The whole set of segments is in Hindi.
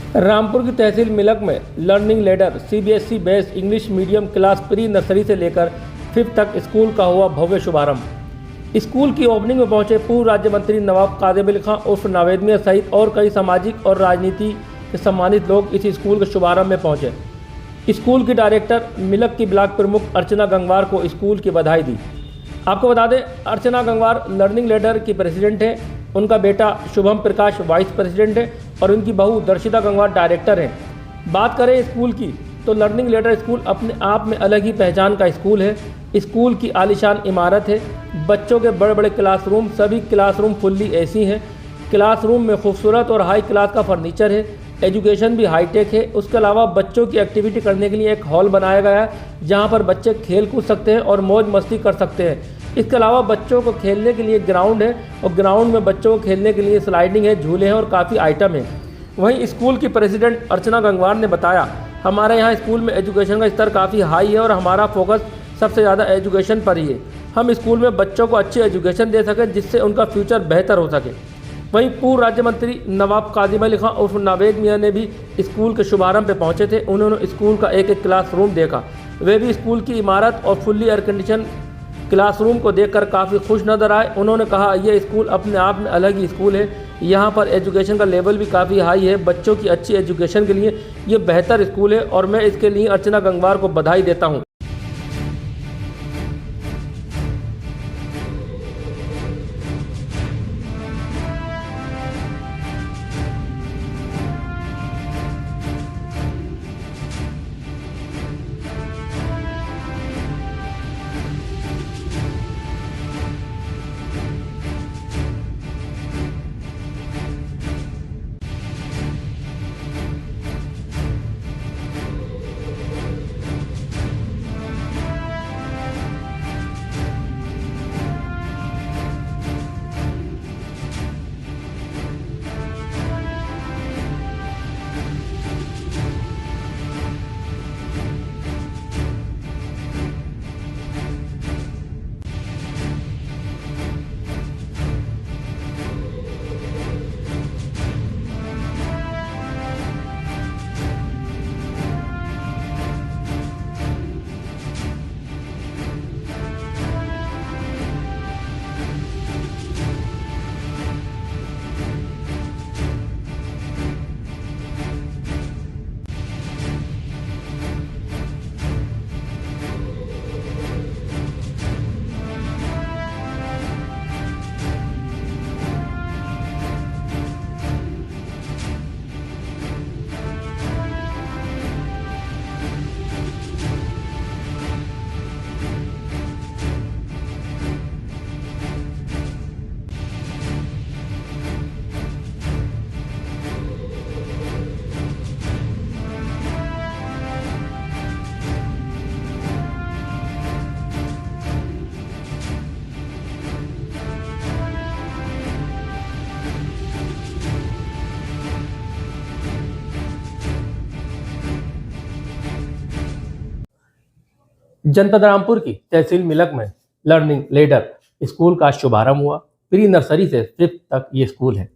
रामपुर की तहसील मिलक में learning ladder CBSE based English medium class pre nursery से लेकर 5th तक स्कूल का हुआ भव्य शुभारंभ। स्कूल की ओपनिंग में पहुंचे पूर्व राज्य मंत्री नवाब कादिर अली खां उर्फ नावेद मियां सहित और कई सामाजिक और राजनीति के सम्मानित लोग इस स्कूल के शुभारंभ में पहुंचे। स्कूल की डायरेक्टर मिलक की ब्लॉक प्रमुख अर्चना गंगवार को स्कूल की बधाई दी। आपको बता दें, अर्चना गंगवार लर्निंग लैडर की प्रेसिडेंट है, उनका बेटा शुभम प्रकाश वाइस प्रेसिडेंट है और उनकी बहू दर्शिता गंगवार डायरेक्टर हैं। बात करें स्कूल की तो लर्निंग लैडर स्कूल अपने आप में अलग ही पहचान का स्कूल है। स्कूल की आलीशान इमारत है, बच्चों के बड़े बड़े क्लासरूम, सभी क्लासरूम फुल्ली एसी हैं। क्लासरूम में खूबसूरत और हाई क्लास का फर्नीचर है, एजुकेशन भी हाईटेक है। उसके अलावा बच्चों की एक्टिविटी करने के लिए एक हॉल बनाया गया है जहां पर बच्चे खेल कूद सकते हैं और मौज मस्ती कर सकते हैं। इसके अलावा बच्चों को खेलने के लिए ग्राउंड है और ग्राउंड में बच्चों को खेलने के लिए स्लाइडिंग है, झूले हैं और काफ़ी आइटम हैं। वहीं स्कूल की प्रेसिडेंट अर्चना गंगवार ने बताया, हमारे यहाँ स्कूल में एजुकेशन का स्तर काफ़ी हाई है और हमारा फोकस सबसे ज़्यादा एजुकेशन पर ही है। हम स्कूल में बच्चों को अच्छी एजुकेशन दे सकें जिससे उनका फ्यूचर बेहतर हो सके। वहीं पूर्व राज्य मंत्री नवाब कादिर अली खां उर्फ नावेद मियां ने भी स्कूल के शुभारंभ पे पहुंचे थे। उन्होंने स्कूल का एक एक क्लासरूम देखा। वे भी स्कूल की इमारत और फुल्ली एयर कंडीशन क्लासरूम को देखकर काफ़ी खुश नजर आए। उन्होंने कहा, यह स्कूल अपने आप में अलग ही स्कूल है, यहाँ पर एजुकेशन का लेवल भी काफ़ी हाई है। बच्चों की अच्छी एजुकेशन के लिए ये बेहतर स्कूल है और मैं इसके लिए अर्चना गंगवार को बधाई देता हूँ। जनपद रामपुर की तहसील मिलक में लर्निंग लैडर स्कूल का शुभारंभ हुआ। प्री नर्सरी से 5th तक ये स्कूल है।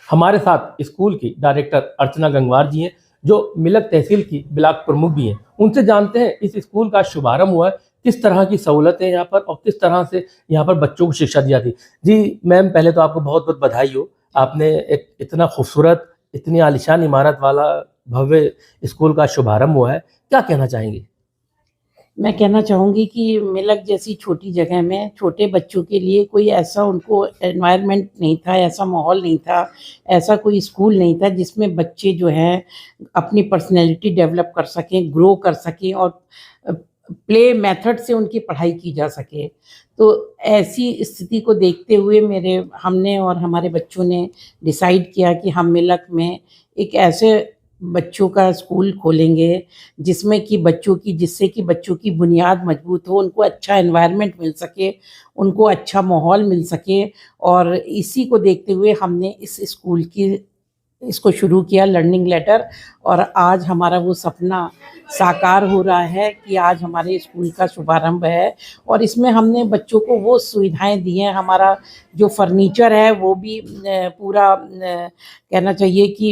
हमारे साथ स्कूल की डायरेक्टर अर्चना गंगवार जी हैं जो मिलक तहसील की ब्लॉक प्रमुख भी हैं। उनसे जानते हैं इस स्कूल का शुभारंभ हुआ है, किस तरह की सहूलतें यहाँ पर और किस तरह से यहाँ पर बच्चों को शिक्षा दी जाती। जी मैम, पहले तो आपको बहुत बहुत बधाई हो। आपने एक इतना खूबसूरत, इतनी आलीशान इमारत वाला भव्य स्कूल का शुभारंभ हुआ है, क्या कहना चाहेंगे? मैं कहना चाहूँगी कि मिलक जैसी छोटी जगह में छोटे बच्चों के लिए कोई ऐसा उनको एनवायरनमेंट नहीं था, ऐसा माहौल नहीं था, ऐसा कोई स्कूल नहीं था जिसमें बच्चे जो हैं अपनी पर्सनैलिटी डेवलप कर सकें, ग्रो कर सकें और प्ले मेथड से उनकी पढ़ाई की जा सके। तो ऐसी स्थिति को देखते हुए हमने और हमारे बच्चों ने डिसाइड किया कि हम मिलक में एक ऐसे बच्चों का स्कूल खोलेंगे जिससे कि बच्चों की बुनियाद मजबूत हो, उनको अच्छा एनवायरनमेंट मिल सके, उनको अच्छा माहौल मिल सके। और इसी को देखते हुए हमने इस स्कूल की इसको शुरू किया लर्निंग लेटर, और आज हमारा वो सपना साकार हो रहा है कि आज हमारे स्कूल का शुभारंभ है। और इसमें हमने बच्चों को वो सुविधाएं दी हैं। हमारा जो फर्नीचर है वो भी पूरा कहना चाहिए कि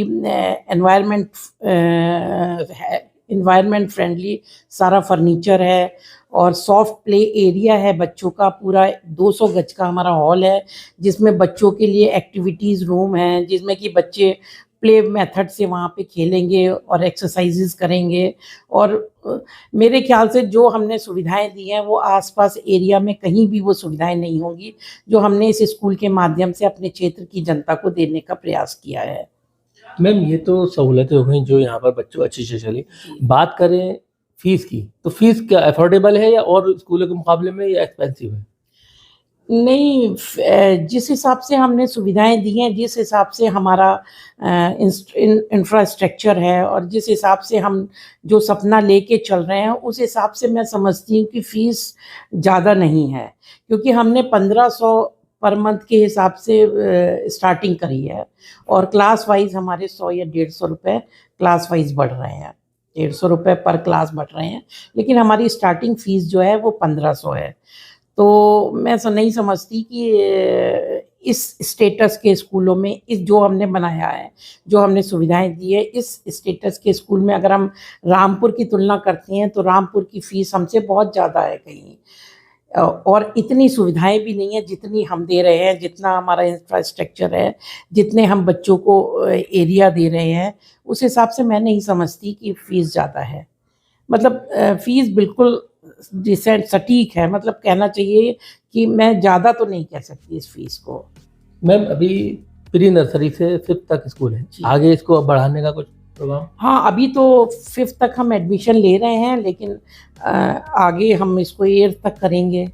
एनवायरनमेंट फ्रेंडली सारा फर्नीचर है। और सॉफ्ट प्ले एरिया है बच्चों का, पूरा 200 गज का हमारा हॉल है, जिसमें बच्चों के लिए एक्टिविटीज़ रूम है, जिसमें कि बच्चे प्ले मेथड से वहाँ पे खेलेंगे और एक्सरसाइजेज करेंगे। और मेरे ख्याल से जो हमने सुविधाएं दी हैं वो आसपास एरिया में कहीं भी वो सुविधाएं नहीं होंगी जो हमने इस स्कूल के माध्यम से अपने क्षेत्र की जनता को देने का प्रयास किया है। मैम, ये तो सहूलतें हो गई जो यहाँ पर बच्चों अच्छी से चली। बात करें फीस की, तो फीस क्या अफोर्डेबल है या और स्कूलों के मुकाबले में या एक्सपेंसिव है? नहीं, जिस हिसाब से हमने सुविधाएं दी हैं, जिस हिसाब से हमारा इंफ्रास्ट्रक्चर है और जिस हिसाब से हम जो सपना लेके चल रहे हैं, उस हिसाब से मैं समझती हूँ कि फ़ीस ज़्यादा नहीं है, क्योंकि हमने 1500 पर मंथ के हिसाब से स्टार्टिंग करी है। और क्लास वाइज हमारे 100 या 150 रुपये क्लास वाइज बढ़ रहे हैं, 150 रुपये पर क्लास बढ़ रहे हैं, लेकिन हमारी स्टार्टिंग फ़ीस जो है वो 1500 है। तो मैं नहीं समझती कि इस स्टेटस के स्कूलों में इस जो हमने बनाया है, जो हमने सुविधाएं दी है, इस स्टेटस के स्कूल में अगर हम रामपुर की तुलना करते हैं तो रामपुर की फ़ीस हमसे बहुत ज़्यादा है कहीं, और इतनी सुविधाएं भी नहीं है जितनी हम दे रहे हैं, जितना हमारा इंफ्रास्ट्रक्चर है, जितने हम बच्चों को एरिया दे रहे हैं, उस हिसाब से मैं नहीं समझती कि फ़ीस ज़्यादा है। मतलब फ़ीस बिल्कुल डिसेंट सटीक है, मतलब कहना चाहिए कि मैं ज़्यादा तो नहीं कह सकती इस फ़ीस को। मैम, अभी प्री नर्सरी से 5th तक स्कूल है, आगे इसको अब बढ़ाने का कुछ प्रोग्राम? हाँ, अभी तो 5th तक हम एडमिशन ले रहे हैं, लेकिन आगे हम इसको 8th तक करेंगे।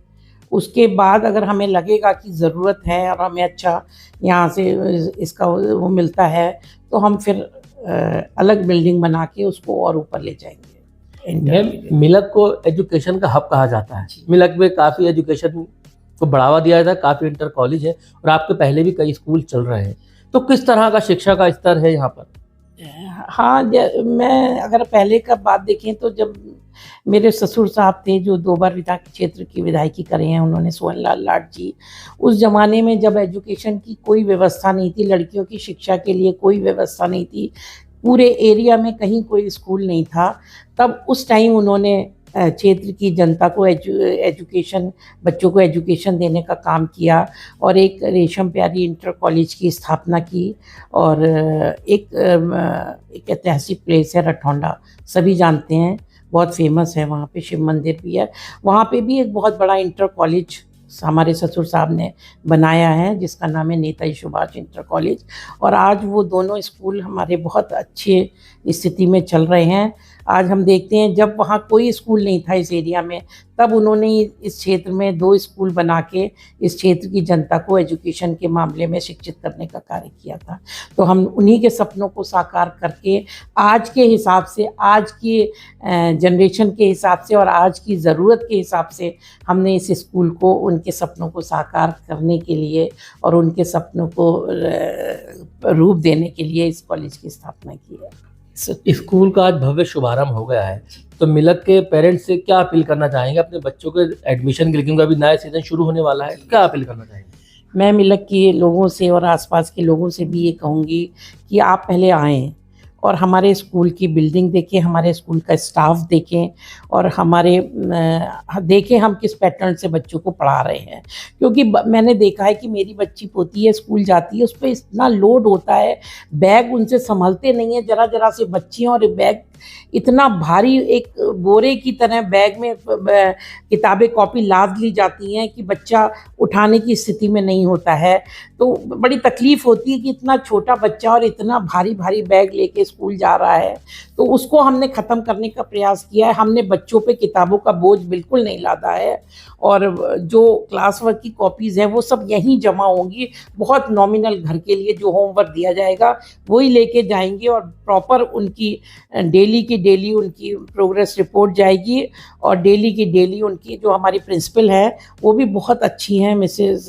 उसके बाद अगर हमें लगेगा कि ज़रूरत है और हमें अच्छा यहाँ से इसका वो मिलता है, तो हम फिर अलग बिल्डिंग बना के उसको और ऊपर ले जाएंगे। मैम, मिलक को एजुकेशन का हब कहा जाता है। मिलक में काफ़ी एजुकेशन को बढ़ावा दिया जाता है, काफ़ी इंटर कॉलेज है और आपके पहले भी कई स्कूल चल रहे हैं, तो किस तरह का शिक्षा का स्तर है यहाँ पर? हाँ, मैं अगर पहले का बात देखें तो जब मेरे ससुर साहब थे जो 2 बार विधायक क्षेत्र की विधायकी करे हैं, उन्होंने सोहन लाल लाड जी, उस ज़माने में जब एजुकेशन की कोई व्यवस्था नहीं थी, लड़कियों की शिक्षा के लिए कोई व्यवस्था नहीं थी, पूरे एरिया में कहीं कोई स्कूल नहीं था, तब उस टाइम उन्होंने क्षेत्र की जनता को एजुकेशन, बच्चों को एजुकेशन देने का काम किया और एक रेशम प्यारी इंटर कॉलेज की स्थापना की। और एक ऐतिहासिक प्लेस है रठौंडा, सभी जानते हैं, बहुत फेमस है, वहाँ पे शिव मंदिर भी है, वहाँ पे भी एक बहुत बड़ा इंटर कॉलेज हमारे ससुर साहब ने बनाया है जिसका नाम है नेताजी सुभाष इंटर कॉलेज। और आज वो दोनों स्कूल हमारे बहुत अच्छे स्थिति में चल रहे हैं। आज हम देखते हैं जब वहाँ कोई स्कूल नहीं था इस एरिया में, तब उन्होंने इस क्षेत्र में 2 स्कूल बना के इस क्षेत्र की जनता को एजुकेशन के मामले में शिक्षित करने का कार्य किया था। तो हम उन्हीं के सपनों को साकार करके आज के हिसाब से, आज के जनरेशन के हिसाब से और आज की ज़रूरत के हिसाब से हमने इस स्कूल को उनके सपनों को साकार करने के लिए और उनके सपनों को रूप देने के लिए इस कॉलेज की स्थापना की है। स्कूल का आज भव्य शुभारंभ हो गया है, तो मिलक के पेरेंट्स से क्या अपील करना चाहेंगे अपने बच्चों के एडमिशन के लिए, क्योंकि अभी नया सीजन शुरू होने वाला है, क्या अपील करना चाहेंगे? मैं मिलक के लोगों से और आसपास के लोगों से भी ये कहूँगी कि आप पहले आएँ और हमारे स्कूल की बिल्डिंग देखें, हमारे स्कूल का स्टाफ देखें और हमारे देखें हम किस पैटर्न से बच्चों को पढ़ा रहे हैं। क्योंकि मैंने देखा है कि मेरी बच्ची पोती है, स्कूल जाती है, उस पर इतना लोड होता है, बैग उनसे संभलते नहीं है, ज़रा ज़रा से बच्चियाँ और बैग इतना भारी, एक बोरे की तरह बैग में किताबें कॉपी लाद ली जाती हैं कि बच्चा उठाने की स्थिति में नहीं होता है। तो बड़ी तकलीफ़ होती है कि इतना छोटा बच्चा और इतना भारी भारी बैग लेके स्कूल जा रहा है। तो उसको हमने ख़त्म करने का प्रयास किया है। हमने बच्चों पे किताबों का बोझ बिल्कुल नहीं लादा है और जो क्लास वर्क की कॉपीज़ हैं वो सब यहीं जमा होंगी। बहुत नॉमिनल घर के लिए जो होमवर्क दिया जाएगा वही लेके जाएंगे और प्रॉपर उनकी डेली की डेली उनकी प्रोग्रेस रिपोर्ट जाएगी और डेली की डेली उनकी जो हमारी प्रिंसिपल है वो भी बहुत अच्छी हैं, मिसेस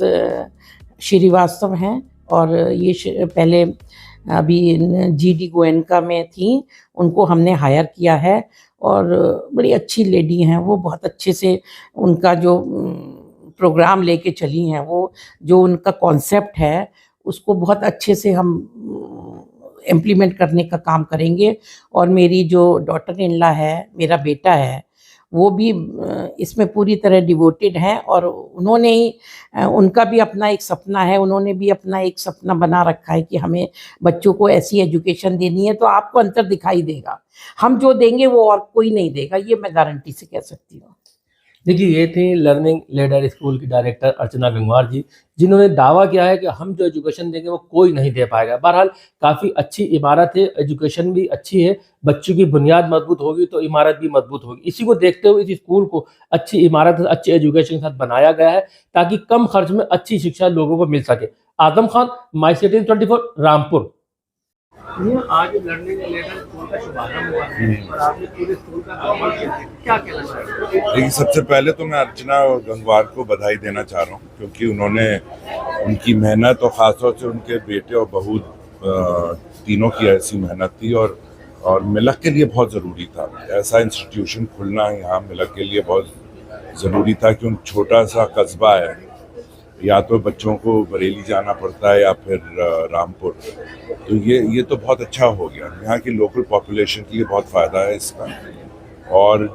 श्रीवास्तव हैं। और ये पहले अभी GD गोयनका में थी, उनको हमने हायर किया है और बड़ी अच्छी लेडी हैं वो, बहुत अच्छे से उनका जो प्रोग्राम लेके चली हैं वो, जो उनका कॉन्सेप्ट है उसको बहुत अच्छे से हम इम्प्लीमेंट करने का काम करेंगे। और मेरी जो डॉटर इन लॉ है, मेरा बेटा है, वो भी इसमें पूरी तरह डिवोटेड हैं और उन्होंने ही उनका भी अपना एक सपना है, उन्होंने भी अपना एक सपना बना रखा है कि हमें बच्चों को ऐसी एजुकेशन देनी है। तो आपको अंतर दिखाई देगा, हम जो देंगे वो और कोई नहीं देगा, ये मैं गारंटी से कह सकती हूँ। देखिए, ये थी लर्निंग लेडर स्कूल की डायरेक्टर अर्चना गंगवार जी, जिन्होंने दावा किया है कि हम जो एजुकेशन देंगे वो कोई नहीं दे पाएगा। बहरहाल काफ़ी अच्छी इमारत है, एजुकेशन भी अच्छी है, बच्चों की बुनियाद मजबूत होगी तो इमारत भी मजबूत होगी। इसी को देखते हुए इस स्कूल को अच्छी इमारत, अच्छे एजुकेशन के साथ बनाया गया है ताकि कम खर्च में अच्छी शिक्षा लोगों को मिल सके। Azam Khan, my city 24, Rampur. आज लर्निंग लेडर स्कूल का शुभारंभ हुआ है और आपने पूरे स्कूल का भ्रमण किया है, क्या कहना चाहेंगे? देखिए, सबसे पहले तो मैं अर्चना गंगवार को बधाई देना चाह रहा हूँ, क्योंकि उन्होंने उनकी मेहनत और ख़ासतौर से उनके बेटे और बहू तीनों की ऐसी मेहनत थी और मिलक के लिए बहुत ज़रूरी था। ऐसा इंस्टीट्यूशन खुलना यहाँ मिलक के लिए बहुत ज़रूरी था, क्योंकि छोटा सा कस्बा है, या तो बच्चों को बरेली जाना पड़ता है या फिर रामपुर। तो ये तो बहुत अच्छा हो गया, यहाँ की लोकल पॉपुलेशन के लिए बहुत फ़ायदा है इसका। और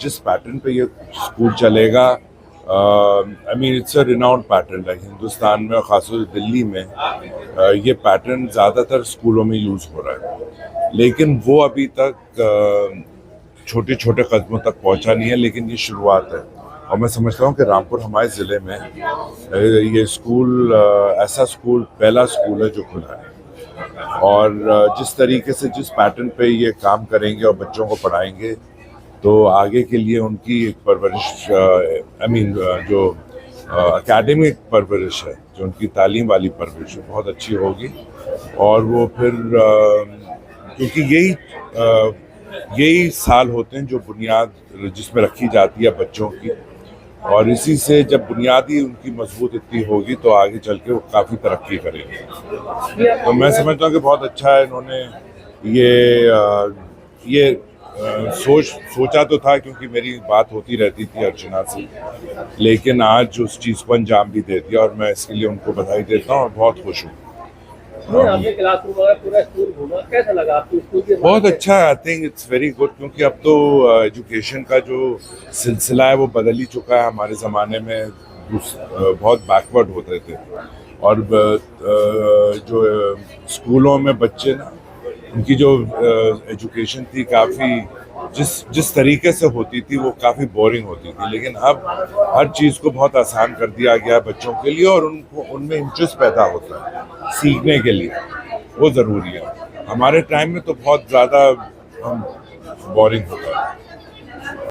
जिस पैटर्न पे ये स्कूल चलेगा, I mean it's a renowned pattern है हिंदुस्तान में और ख़ासतौर से दिल्ली में। ये पैटर्न ज़्यादातर स्कूलों में यूज़ हो रहा है, लेकिन वो अभी तक छोटे छोटे कदमों तक पहुंचा नहीं है, लेकिन ये शुरुआत है। और मैं समझता हूँ कि रामपुर हमारे ज़िले में ये स्कूल ऐसा स्कूल पहला स्कूल है जो खुला है। और जिस तरीके से जिस पैटर्न पे ये काम करेंगे और बच्चों को पढ़ाएंगे, तो आगे के लिए उनकी एक परवरिश, आई मीन जो एकेडमिक परवरिश है, जो उनकी तालीम वाली परवरिश है, बहुत अच्छी होगी। और वो फिर क्योंकि यही साल होते हैं जो बुनियाद जिसमें रखी जाती है बच्चों की, और इसी से जब बुनियादी उनकी मजबूत इतनी होगी तो आगे चल के वो काफ़ी तरक्की करेंगे। तो मैं समझता हूँ कि बहुत अच्छा है इन्होंने ये सोचा तो था, क्योंकि मेरी बात होती रहती थी अर्चना से, लेकिन आज उस चीज़ को अंजाम भी दे दिया और मैं इसके लिए उनको बधाई देता हूँ और बहुत खुश हूँ। आपने क्लासरूम पूरा स्कूल घूमा, कैसा लगा आपको स्कूल के? बहुत अच्छा, I think it's very good, क्योंकि अब तो एजुकेशन का जो सिलसिला है वो बदल ही चुका है। हमारे ज़माने में बहुत बैकवर्ड होते थे, और जो स्कूलों में बच्चे ना, उनकी जो एजुकेशन थी काफ़ी जिस तरीके से होती थी वो काफ़ी बोरिंग होती थी। लेकिन अब हर चीज़ को बहुत आसान कर दिया गया है बच्चों के लिए, और उनमें इंटरेस्ट पैदा होता है सीखने के लिए, वो ज़रूरी है। हमारे टाइम में तो बहुत ज़्यादा बोरिंग होता है।